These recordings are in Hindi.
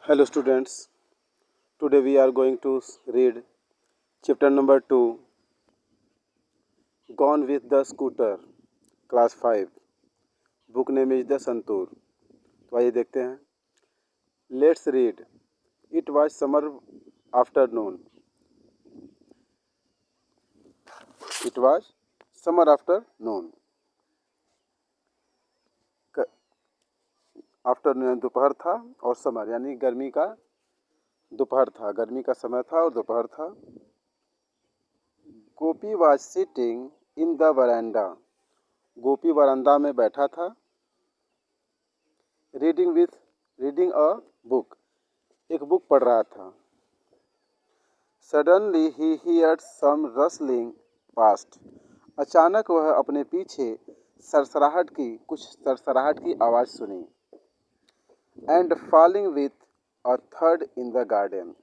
Hello students, today we are going to read chapter number 2, Gone with the Scooter, class 5. Book name is The Santoor. तो आइए देखते हैं. Let's read. It was summer afternoon. It was summer afternoon. Afternoon दोपहर था और समर यानी गर्मी का दोपहर था, गर्मी का समय था और दोपहर था. गोपी was sitting in the veranda. गोपी वरांदा में बैठा था. रीडिंग अ बुक, एक बुक पढ़ रहा था. सडनली ही हियर्ड सम रसलिंग पास्ट. अचानक वह अपने पीछे कुछ सरसराहट की आवाज़ सुनी. And falling with a third in the garden,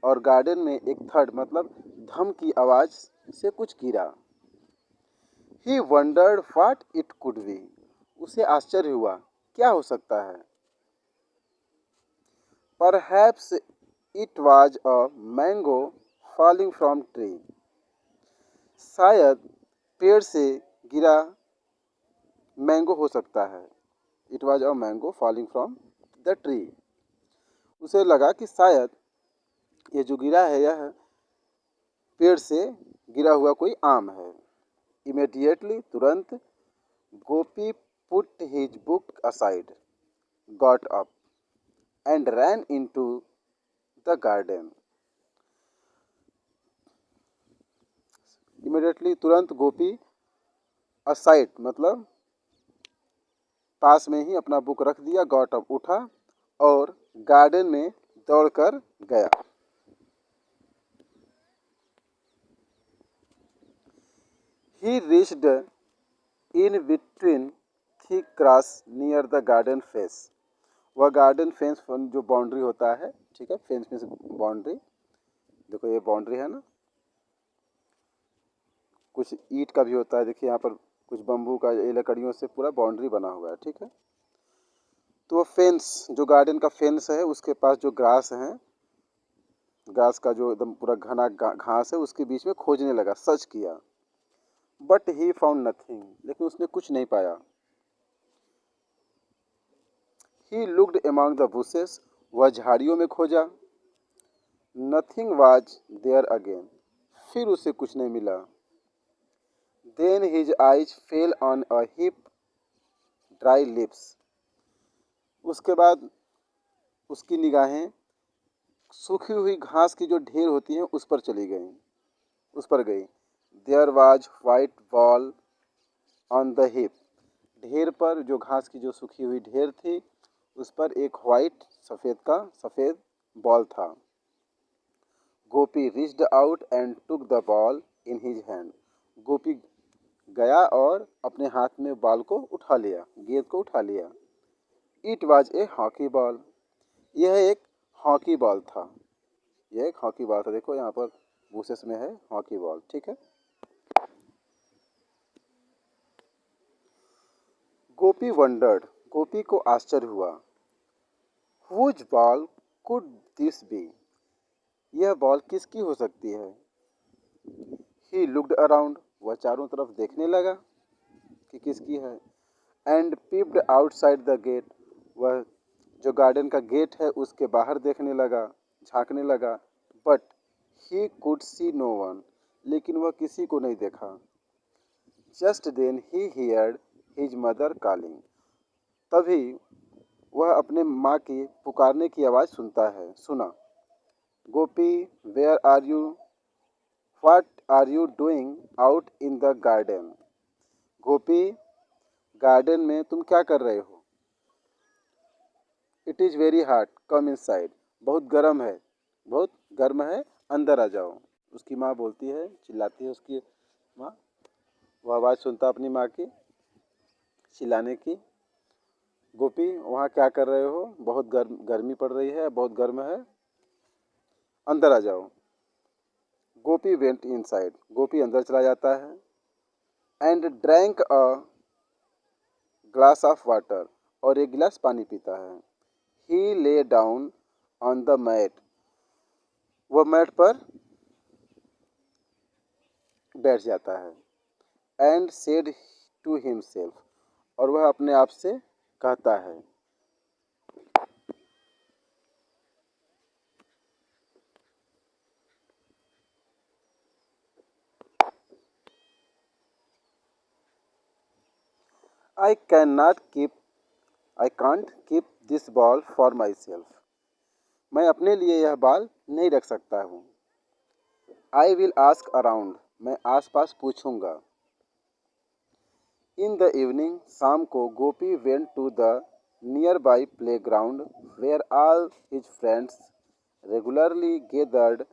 और गार्डन में एक थर्ड मतलब धम की आवाज़ से कुछ गिरा. He wondered what it could be. उसे आश्चर्य हुआ, क्या हो सकता है. Perhaps it was a mango falling from tree. शायद पेड़ से गिरा मैंगो हो सकता है. It was a mango falling from the tree. उसे लगा कि शायद ये जो गिरा है यह पेड़ से गिरा हुआ कोई आम है. इमीडिएटली तुरंत Gopi put his book aside, got up and ran into the garden. Immediately तुरंत गोपी असाइड मतलब पास में ही अपना बुक रख दिया. गॉट अप उठा और गार्डन में दौड़कर गया. ही reached in between thick grass near the garden fence. वह गार्डन फेंस जो बाउंड्री होता है, ठीक है, फेंस में से बाउंड्री, देखो ये बाउंड्री है ना, कुछ ईंट का भी होता है, देखिए यहाँ पर कुछ बम्बू का, ये लकड़ियों से पूरा बाउंड्री बना हुआ है, ठीक है. तो वो फेंस जो गार्डन का फेंस है उसके पास जो ग्रास है, ग्रास का जो एकदम पूरा घना घास है उसके बीच में खोजने लगा, सर्च किया. बट ही फाउंड नथिंग, लेकिन उसने कुछ नहीं पाया. He looked among the bushes, वह झाड़ियों में खोजा. नथिंग वाज देयर अगेन, फिर उसे कुछ नहीं मिला. Then his eyes fell on a heap dry lips. उसके बाद उसकी निगाहें सूखी हुई घास की जो ढेर होती हैं उस पर चली गई, उस पर गई. There was white ball on the heap. ढेर पर जो घास की जो सूखी हुई ढेर थी उस पर एक वाइट सफ़ेद बॉल था. Gopi reached out and took the ball in his hand. Gopi गया और अपने हाथ में बॉल को उठा लिया, गेंद को उठा लिया. It was a hockey ball. यह एक हॉकी बॉल था. यह एक हॉकी बॉल था. देखो यहाँ पर बुशेस में है हॉकी बॉल, ठीक है. गोपी वंडर्ड, गोपी को आश्चर्य हुआ. Whose ball could this be. यह बॉल किसकी हो सकती है. ही लुक्ड अराउंड, वह चारों तरफ देखने लगा कि किसकी है. And peeped outside the gate, वह जो गार्डन का गेट है उसके बाहर देखने लगा, झांकने लगा. But he could see no one, लेकिन वह किसी को नहीं देखा. Just then he heard his mother calling. तभी वह अपने माँ की पुकारने की आवाज़ सुना. Gopi where are you, what are you doing out in the garden. Gopi garden में तुम क्या कर रहे हो. It is very hot, come inside. बहुत गर्म है, बहुत गर्म है, अंदर आ जाओ. उसकी माँ बोलती है, चिल्लाती है उसकी माँ. वह आवाज़ सुनता अपनी माँ की चिल्लाने की. गोपी वहाँ क्या कर रहे हो, बहुत गर्मी पड़ रही है, बहुत गर्म है, अंदर आ जाओ. गोपी वेंट इनसाइड, गोपी अंदर चला जाता है. And drank a glass of water, और एक गिलास पानी पीता है. He lay down on the mat, वह मैट पर बैठ जाता है। एंड सेड टू हिमसेल्फ, और वह अपने आप से कहता है, I can not keep I can't keep this ball for my self, मैं अपने लिए यह बॉल नहीं रख सकता हूँ। आई विल आस्क अराउंड, मैं आस पास पूछूंगा। इन द इवनिंग, शाम को Gopi went to the nearby playground where all his friends regularly gathered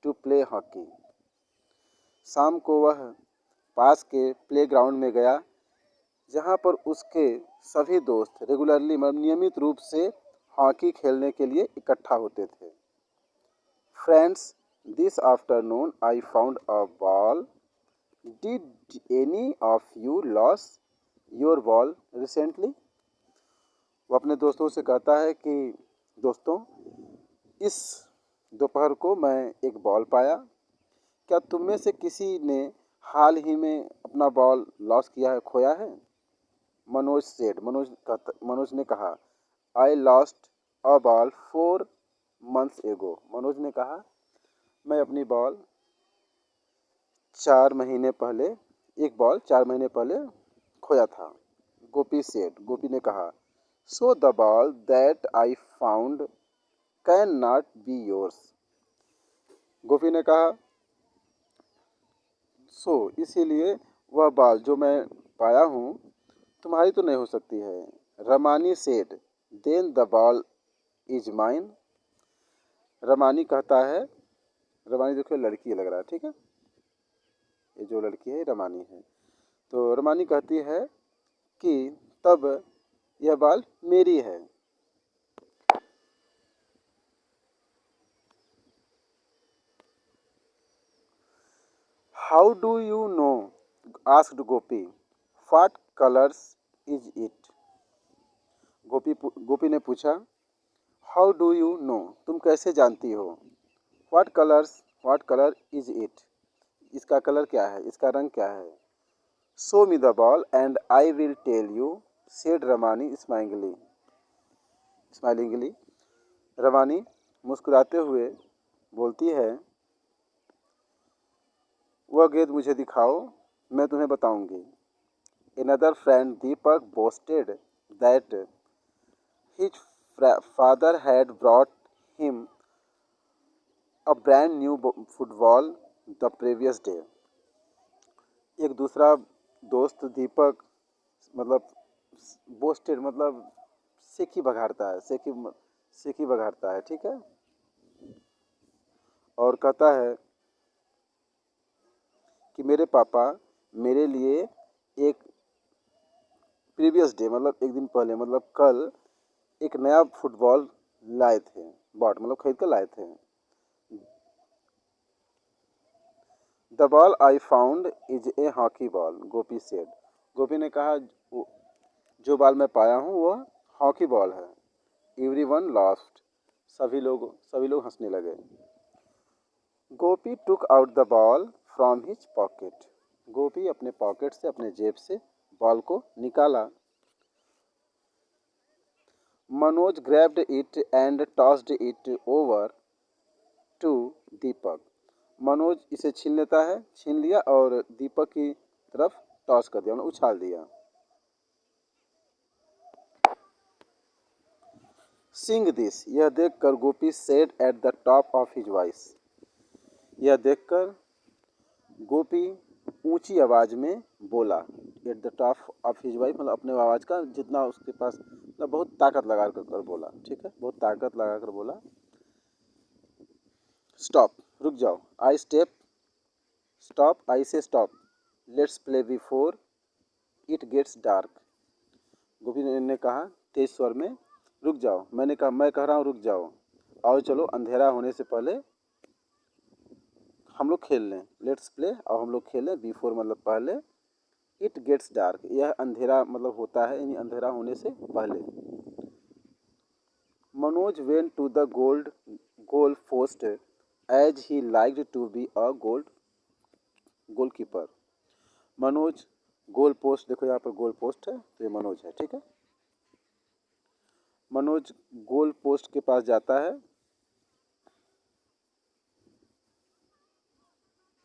to play hockey. शाम को वह पास के प्ले ग्राउंड में गया जहाँ पर उसके सभी दोस्त रेगुलरली मतलब नियमित रूप से हॉकी खेलने के लिए इकट्ठा होते थे। Friends, this afternoon I found a ball, did any of you loss your ball recently. वो अपने दोस्तों से कहता है कि दोस्तों, इस दोपहर को मैं एक बॉल पाया, क्या तुम में से किसी ने हाल ही में अपना बॉल लॉस किया है, खोया है? मनोज सेड, मनोज ने कहा, I lost a ball 4 months एगो। मनोज ने कहा, मैं अपनी बॉल 4 महीने पहले एक बॉल 4 महीने पहले खोया था। गोपी सेड, गोपी ने कहा, so the ball that I found can not be yours. Gopi ने कहा, सो इसीलिए वह बॉल जो मैं पाया हूँ तुम्हारी तो नहीं हो सकती है। Ramani said, then the ball is mine. Ramani कहता है, रमानी देखो लड़की लग रहा है, ठीक है, ये जो लड़की है रमानी है। तो रमानी कहती है कि तब यह बॉल मेरी है। How do you know, asked Gopi, what colours is it. Gopi ने पूछा, हाउ डू यू नो, तुम कैसे जानती हो? व्हाट कलर इज इट, इसका कलर क्या है, इसका रंग क्या है? Show me the ball and I will tell you, said Ramani smilingly. Ramani मुस्कुराते हुए बोलती है, वह गेंद मुझे दिखाओ, मैं तुम्हें बताऊंगी। Another friend Deepak boasted that his father had brought him a brand new football the previous day. एक दूसरा दोस्त दीपक मतलब बोस्टेड मतलब सेखी बघाड़ता है, सेखी बघाड़ता है, ठीक है, और कहता है कि मेरे पापा मेरे लिए एक प्रीवियस डे मतलब एक दिन पहले मतलब कल एक नया फुटबॉल लाए थे, बॉट मतलब खरीद कर लाए थे। The ball I found is a hockey ball, Gopi said. Gopi ने कहा, जो बॉल मैं पाया हूँ वह हॉकी बॉल है। एवरी वन लाफ्ड, सभी लोग हंसने लगे। Gopi took out the ball from his pocket, Gopi अपने पॉकेट से अपने जेब से बॉल को निकाला। Manoj grabbed it and tossed it over to Deepak, Manoj इसे छीन लिया और दीपक की तरफ टॉस कर दिया, उन्हें उछाल दिया। सिंग दिस, यह देखकर Gopi said at the top of his voice, यह देखकर गोपी ऊंची आवाज में बोला। At the top of his voice मतलब अपने आवाज का जितना उसके पास मतलब बहुत ताकत लगा कर बोला, ठीक है, बहुत ताकत लगा कर बोला। स्टॉप, रुक जाओ। आई step stop, I say stop, let's play before it gets dark. Gopi ने कहा तेज स्वर में, रुक जाओ, मैं कह रहा हूँ रुक जाओ, आओ चलो अंधेरा होने से पहले हम लोग खेल लें। लेट्स प्ले, और हम लोग खेलें, बिफोर मतलब पहले, इट गेट्स डार्क यह अंधेरा मतलब होता है, यानी अंधेरा होने से पहले। Manoj went to the goal post as he liked to be a goalkeeper. Manoj goal post, देखो यहाँ पर गोल पोस्ट है तो ये मनोज है, ठीक है। मनोज गोल पोस्ट के पास जाता है,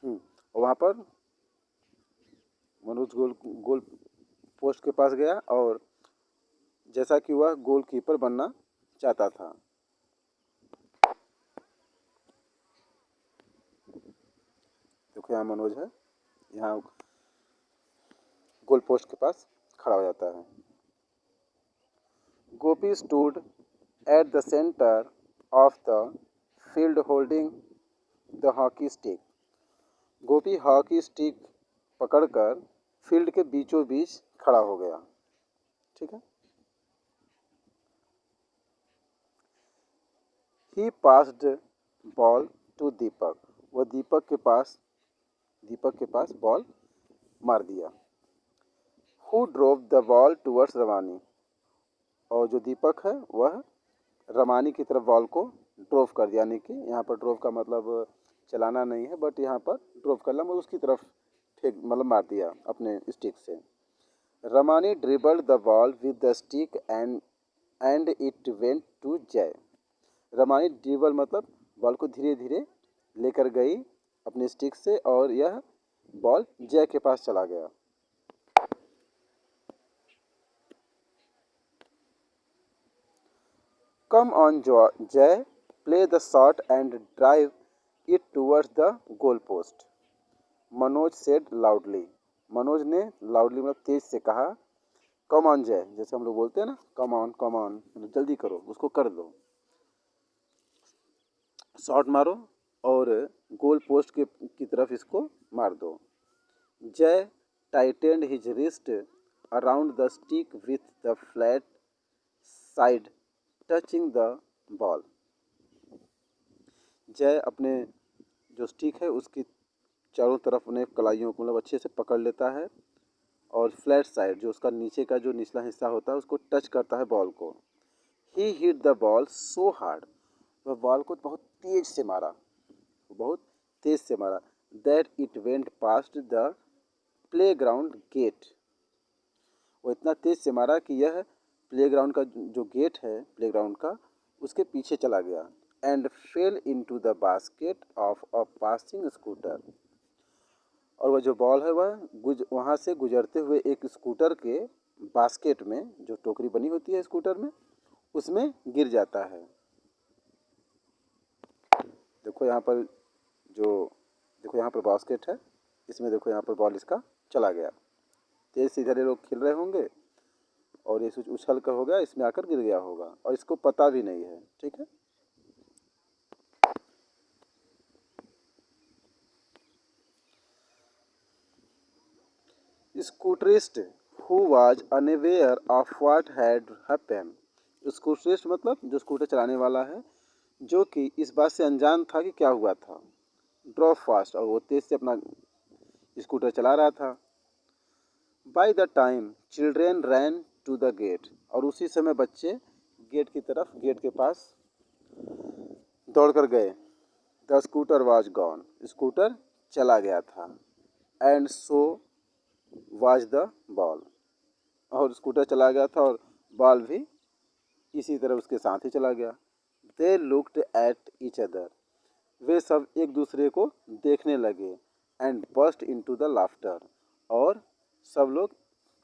और वहाँ पर मनोज गोल पोस्ट के पास गया और जैसा कि वह गोलकीपर बनना चाहता था। देखो यहाँ मनोज है, यहाँ गोल पोस्ट के पास खड़ा हो जाता है। Gopi stood at the centre of the field holding the hockey stick. Gopi hockey stick पकड़कर फील्ड के बीचों बीच खड़ा हो गया, ठीक है। He passed ball to Deepak, वह दीपक के पास बॉल मार दिया। Who drove the ball towards Ramani, और जो दीपक है वह रमानी की तरफ बॉल को ड्रोव कर दिया, यानी कि यहाँ पर ड्रोव का मतलब चलाना नहीं है, बट यहाँ पर ड्रोव करना मतलब उसकी तरफ फेंक, मतलब मार दिया अपने स्टिक से। Ramani dribbled the ball with the stick and it went to Jay. Ramani dribble मतलब बॉल को धीरे धीरे लेकर गई अपने स्टिक से और यह बॉल जय के पास चला गया। कम ऑन जय, play the shot and drive it towards the goal post, Manoj said loudly. Manoj ने लाउडली मतलब तेज से कहा, कम ऑन जय, जैसे हम लोग बोलते हैं ना, कम ऑन मतलब जल्दी करो, उसको कर दो, शॉट मारो और गोल पोस्ट की तरफ इसको मार दो। जय tightened his wrist around the stick with the flat side touching the ball. जय अपने जो स्टिक है उसकी चारों तरफ उन्हें कलाइयों को मतलब अच्छे से पकड़ लेता है और फ्लैट साइड जो उसका नीचे का जो निचला हिस्सा होता है उसको टच करता है बॉल को। He hit the ball so hard, वह बॉल को बहुत तेज से मारा, that it went past the playground gate, वो इतना तेज से मारा कि यह प्लेग्राउंड का जो गेट है प्लेग्राउंड का उसके पीछे चला गया। And fail into the basket of a passing scooter, और वह जो बॉल है वह वहाँ से गुजरते हुए एक स्कूटर के बास्केट में, जो टोकरी बनी होती है स्कूटर में, उसमें गिर जाता है। देखो यहाँ पर देखो यहाँ पर बास्केट है, इसमें देखो यहाँ पर बॉल इसका चला गया, तेज से इधर लोग खेल रहे होंगे और ये उछल कर हो गया, इसमें आकर गिर गया होगा और इसको पता भी नहीं है, ठीक है। Scooterist who was unaware of what had happened, scooterist मतलब जो स्कूटर चलाने वाला है, जो कि इस बात से अनजान था कि क्या हुआ था। ड्रॉप फास्ट, और वो तेज से अपना स्कूटर चला रहा था। By the time children ran to the gate, और उसी समय बच्चे गेट के पास दौड़ कर गए। The scooter was gone, scooter चला गया था। And so was the ball, और स्कूटर चला गया था और बॉल भी इसी तरह उसके साथ ही चला गया। They looked at each other, वे सब एक दूसरे को देखने लगे। And burst into the laughter, और सब लोग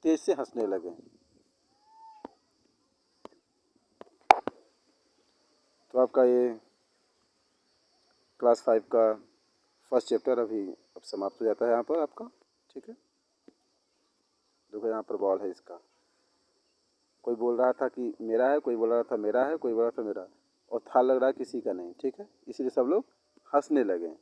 तेज से हंसने लगे। तो आपका ये क्लास 5 का फर्स्ट चैप्टर अभी अब समाप्त हो जाता है यहाँ पर आपका, ठीक है। देखो यहाँ पर बॉल है इसका, कोई बोल रहा था कि मेरा है, कोई बोल रहा था मेरा है, कोई बोल रहा था मेरा, और था लग रहा है किसी का नहीं, ठीक है, इसीलिए सब लोग हंसने लगे।